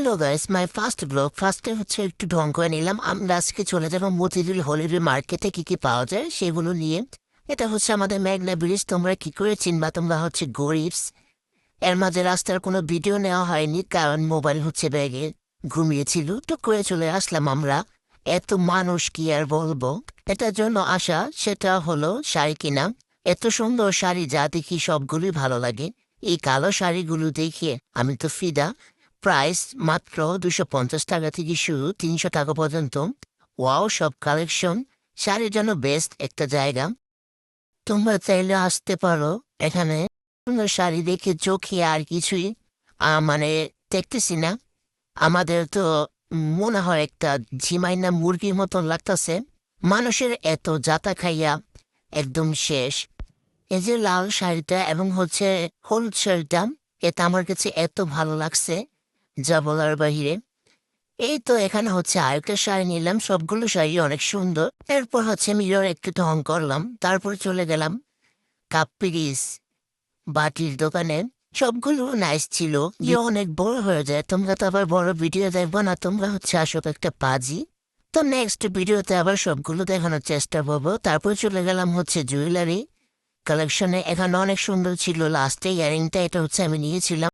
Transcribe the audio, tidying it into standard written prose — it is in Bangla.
Hello guys, my first blog. ফার্স্টে হচ্ছে একটু ঢং করে নিলাম। আমরা আজকে চলে যাবো মতিঝিল হলিডে মার্কেটে কি কি পাওয়া যায় সেগুলো নিয়ে। এটা হচ্ছে আমাদের মেঘনা ব্রিজ। তোমরা কি করে চিনবা? তোমরা হচ্ছে গরিবস। এর মাঝে রাস্তার কোনো ভিডিও নেওয়া হয়নি, কারণ মোবাইল হচ্ছে ব্যাগে ঘুমিয়েছিল। তো করে চলে আসলাম আমরা। এত মানুষ কি আর বলবো। এটার জন্য আসা সেটা হলো শাড়ি কিনা। এত সুন্দর শাড়ি যা দেখি সবগুলোই ভালো লাগে। এই কালো শাড়িগুলো দেখে আমি তো ফিদা। প্রাইস মাত্র 250 টাকা থেকে শুরু, 300 টাকা পর্যন্ত। ওয়াও, সব কালেকশন। শাড়ির জন্য বেস্ট একটা জায়গা। তোমরা চাইলে আসতে পারো এখানে। সুন্দর শাড়ি দেখে চোখে আর কিছুই মানে দেখতেছি না। আমাদের তো মনে হয় একটা ঝিমাইনা মুরগির মতন লাগতেছে। মানুষের এত যাতা খাইয়া একদম শেষ। এই যে লাল শাড়িটা এবং হচ্ছে হলুদ শাড়িটা, এটা আমার কাছে এত ভালো লাগছে যা বলার বাহিরে। এই তো এখানে হচ্ছে আরেকটা শাড়ি নিলাম। সবগুলো শাড়ি অনেক সুন্দর। এরপর হচ্ছে মিরর একটু ঢং করলাম, তারপর চলে গেলাম কাপ পিরিস বাটির দোকানে। সবগুলো নাইস ছিল। অনেক বড় হয়ে যায়, তোমরা তো আবার বড় ভিডিও দেখবো না, তোমরা হচ্ছে আসলে একটা পাজি। তো নেক্সট ভিডিওতে আবার সবগুলো দেখানোর চেষ্টা করবো। তারপর চলে গেলাম হচ্ছে জুয়েলারি কালেকশনে। এখানে অনেক সুন্দর ছিল লাস্টে ইয়ারিংটা, এটা হচ্ছে আমি নিয়েছিলাম।